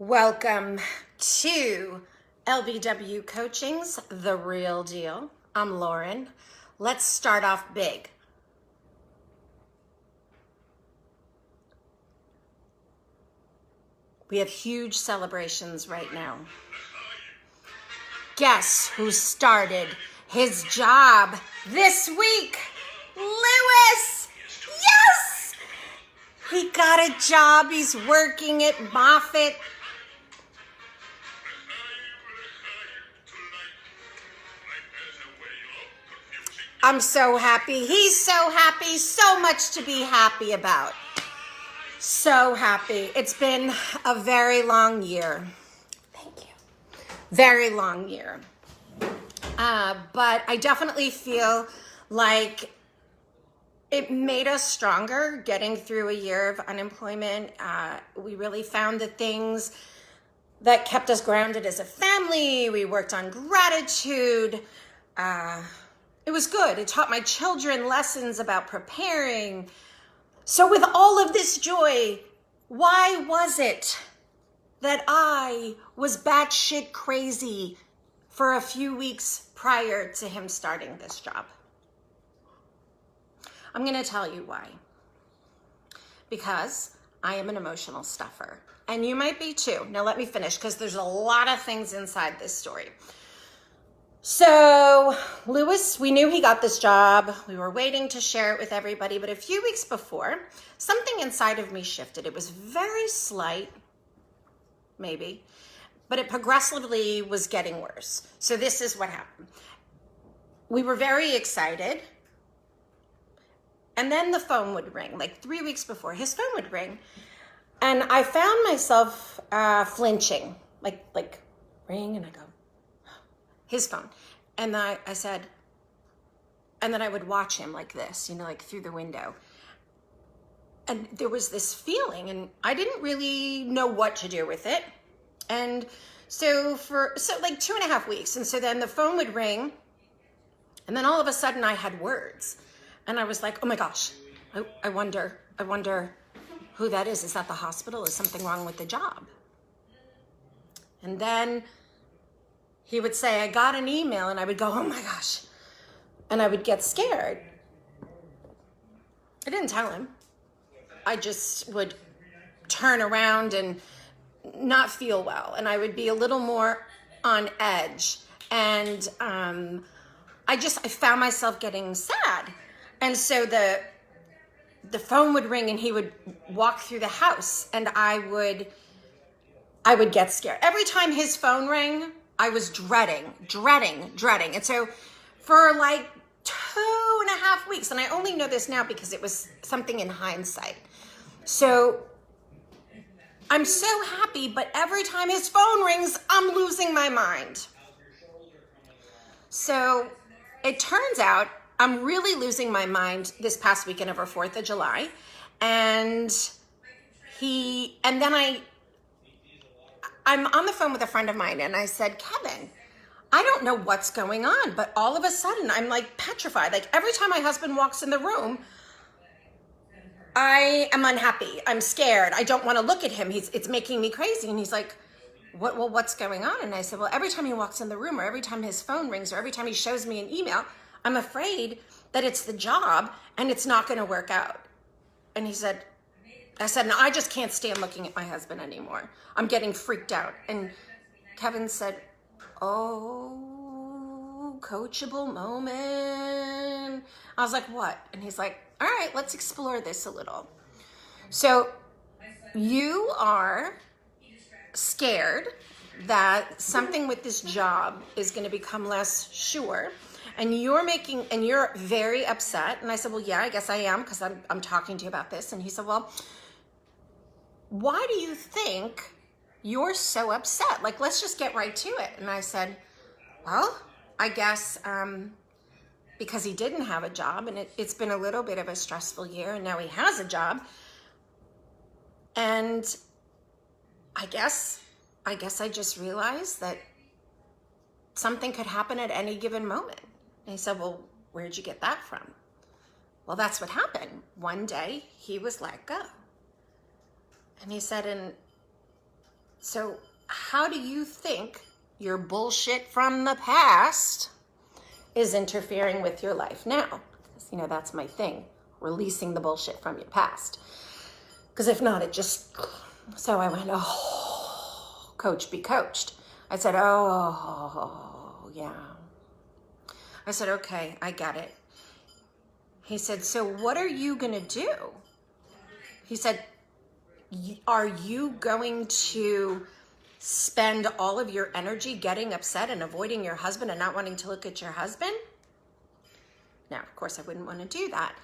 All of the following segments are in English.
Welcome to LBW Coaching's The Real Deal. I'm Lauren. Let's start off big. We have huge celebrations right now. Guess who started his job this week? Lewis! Yes! He got a job. He's working at Moffitt. I'm so happy. He's so happy. So much to be happy about. So happy. It's been a very long year. Thank you. Very long year. But I definitely feel like it made us stronger getting through a year of unemployment. We really found the things that kept us grounded as a family. We worked on gratitude. It was good. It taught my children lessons about preparing. So with all of this joy, why was it that I was batshit crazy for a few weeks prior to him starting this job? I'm going to tell you why. Because I am an emotional stuffer. And you might be too. Now let me finish because there's a lot of things inside this story. So Lewis, we knew he got this job. We were waiting to share it with everybody. But a few weeks before, something inside of me shifted. It was very slight, maybe, but it progressively was getting worse. So this is what happened. We were very excited. And then the phone would ring, like 3 weeks before, his phone would ring. And I found myself flinching, like ring, and I go, his phone. And I said, and then I would watch him like this, like through the window. And there was this feeling, and I didn't really know what to do with it. And so like 2.5 weeks. And so then the phone would ring, and then all of a sudden I had words. And I was like, oh my gosh, I wonder who that is. Is that the hospital? Is something wrong with the job? And then he would say, I got an email, and I would go, oh my gosh. And I would get scared. I didn't tell him. I just would turn around and not feel well. And I would be a little more on edge. And I found myself getting sad. And so the phone would ring, and he would walk through the house, and I would get scared. Every time his phone rang, I was dreading. And so for like 2.5 weeks, and I only know this now because it was something in hindsight. So I'm so happy, but every time his phone rings, I'm losing my mind. So it turns out I'm really losing my mind this past weekend over 4th of July. And then I'm on the phone with a friend of mine, and I said, Kevin, I don't know what's going on, but all of a sudden I'm like petrified. Like every time my husband walks in the room, I am unhappy. I'm scared. I don't want to look at him. It's making me crazy. And he's like, what's going on? And I said, well, every time he walks in the room, or every time his phone rings, or every time he shows me an email, I'm afraid that it's the job and it's not going to work out. And I said, no, I just can't stand looking at my husband anymore. I'm getting freaked out. And Kevin said, oh, coachable moment. I was like, what? And he's like, all right, let's explore this a little. So you are scared that something with this job is going to become less sure. And you're very upset. And I said, well, yeah, I guess I am, because I'm talking to you about this. And he said, well, why do you think you're so upset? Like, let's just get right to it. And I said, well, I guess because he didn't have a job, and it's been a little bit of a stressful year, and now he has a job. And I guess I just realized that something could happen at any given moment. And he said, well, where'd you get that from? Well, that's what happened. One day he was let go. And he said, and So how do you think your bullshit from the past is interfering with your life now? You know, that's my thing, releasing the bullshit from your past. Because if not, it just... So I went, oh, coach, be coached. I said, oh, yeah. I said, okay, I get it. He said, so what are you going to do? He said, are you going to spend all of your energy getting upset and avoiding your husband and not wanting to look at your husband? Now, of course, I wouldn't want to do that.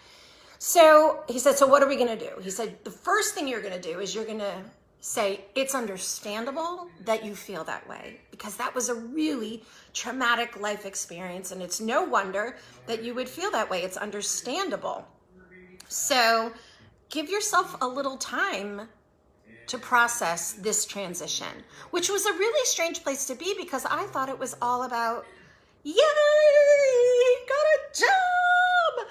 So he said, so what are we going to do? He said, the first thing you're going to do is you're going to say, it's understandable that you feel that way, because that was a really traumatic life experience, and it's no wonder that you would feel that way. It's understandable. So give yourself a little time to process this transition, which was a really strange place to be, because I thought it was all about, yay, got a job.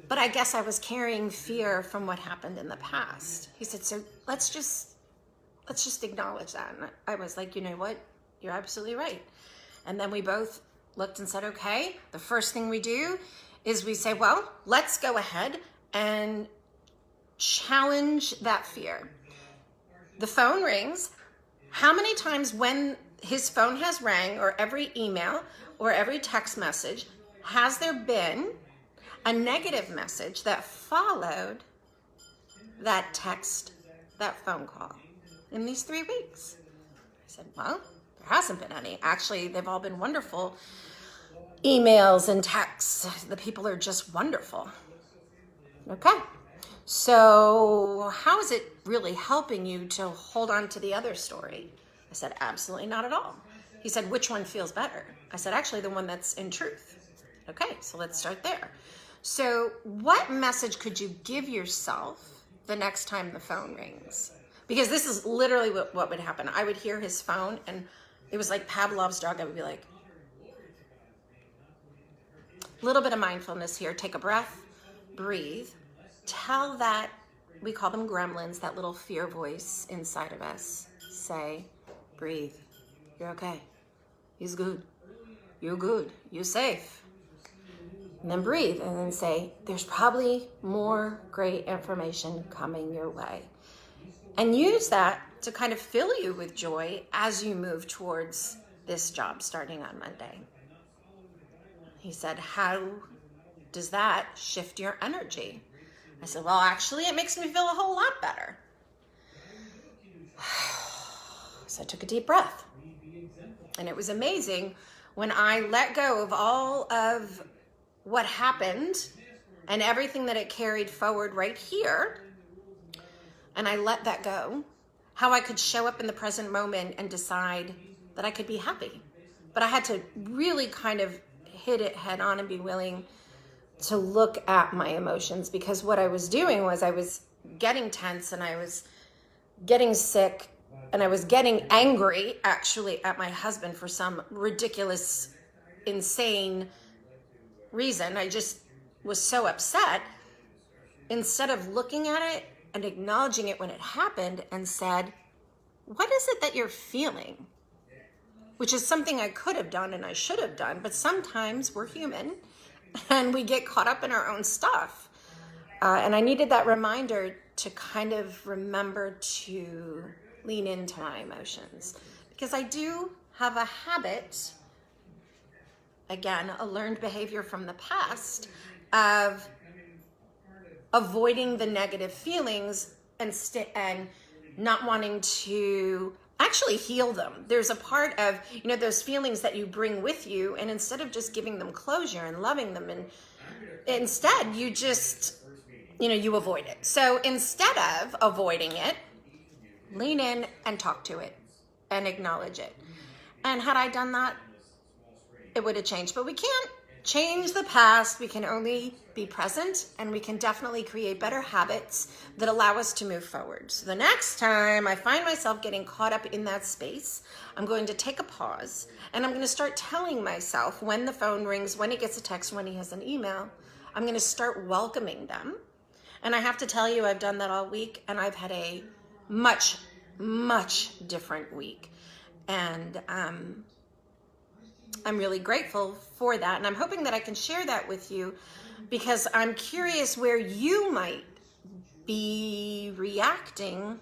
But I guess I was carrying fear from what happened in the past. He said, so let's just acknowledge that. And I was like, you know what? You're absolutely right. And then we both looked and said, okay, the first thing we do is we say, well, let's go ahead and challenge that fear. The phone rings. How many times when his phone has rang, or every email or every text message, has there been a negative message that followed that text, that phone call in these 3 weeks? I said, well, there hasn't been any. Actually, they've all been wonderful emails and texts. The people are just wonderful. Okay. So how is it really helping you to hold on to the other story? I said, absolutely not at all. He said, which one feels better? I said, actually, the one that's in truth. Okay, so let's start there. So what message could you give yourself the next time the phone rings? Because this is literally what would happen. I would hear his phone, and it was like Pavlov's dog. I would be like, a little bit of mindfulness here. Take a breath, breathe. Tell that, we call them gremlins, that little fear voice inside of us. Say, breathe. You're okay. He's good. You're good. You're safe. And then breathe, and then say, there's probably more great information coming your way. And use that to kind of fill you with joy as you move towards this job starting on Monday. He said, how does that shift your energy? I said, well, actually, it makes me feel a whole lot better. So I took a deep breath. And it was amazing when I let go of all of what happened and everything that it carried forward right here, and I let that go, how I could show up in the present moment and decide that I could be happy. But I had to really kind of hit it head on and be willing to look at my emotions, because what I was doing was I was getting tense, and I was getting sick, and I was getting angry actually at my husband for some ridiculous, insane reason. I just was so upset. Instead of looking at it and acknowledging it when it happened and said, what is it that you're feeling? Which is something I could have done and I should have done, but sometimes we're human and we get caught up in our own stuff. And I needed that reminder to kind of remember to lean into my emotions, because I do have a habit, again, a learned behavior from the past, of avoiding the negative feelings and not wanting to actually heal them. There's a part of, those feelings that you bring with you, and instead of just giving them closure and loving them, and instead you just, you avoid it. So instead of avoiding it, lean in and talk to it and acknowledge it. And had I done that, it would have changed. But we can't change the past. We can only be present, and we can definitely create better habits that allow us to move forward. So the next time I find myself getting caught up in that space, I'm going to take a pause, and I'm going to start telling myself when the phone rings, when he gets a text, when he has an email, I'm going to start welcoming them. And I have to tell you, I've done that all week, and I've had a much much different week. And I'm really grateful for that. And I'm hoping that I can share that with you, because I'm curious where you might be reacting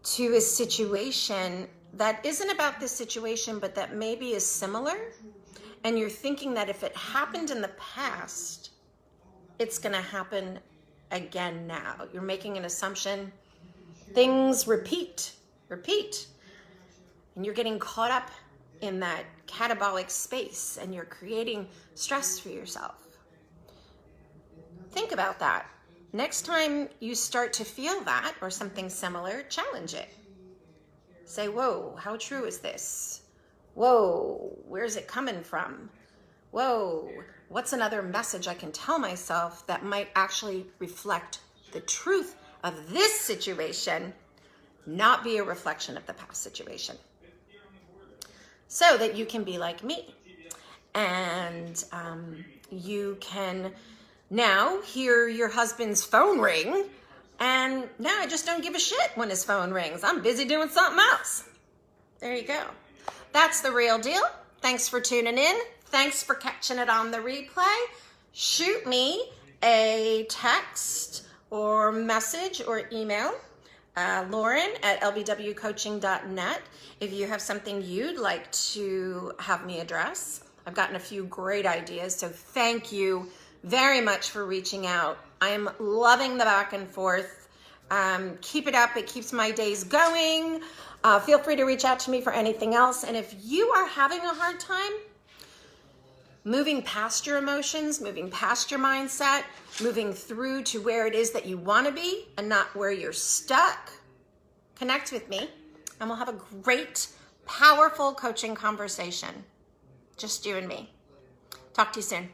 to a situation that isn't about this situation, but that maybe is similar. And you're thinking that if it happened in the past, it's going to happen again now. You're making an assumption. Things repeat. And you're getting caught up in that catabolic space, and you're creating stress for yourself. Think about that. Next time you start to feel that or something similar, challenge it. Say, whoa, how true is this? Whoa, where's it coming from? Whoa, what's another message I can tell myself that might actually reflect the truth of this situation, not be a reflection of the past situation, so that you can be like me. And you can now hear your husband's phone ring, and now I just don't give a shit when his phone rings. I'm busy doing something else. There you go. That's the real deal. Thanks for tuning in. Thanks for catching it on the replay. Shoot me a text or message or email, Lauren@lbwcoaching.net, if you have something you'd like to have me address. I've gotten a few great ideas, so thank you very much for reaching out. I am loving the back and forth. Keep it up. It keeps my days going. Feel free to reach out to me for anything else. And if you are having a hard time moving past your emotions, moving past your mindset, moving through to where it is that you want to be and not where you're stuck, connect with me and we'll have a great, powerful coaching conversation. Just you and me. Talk to you soon.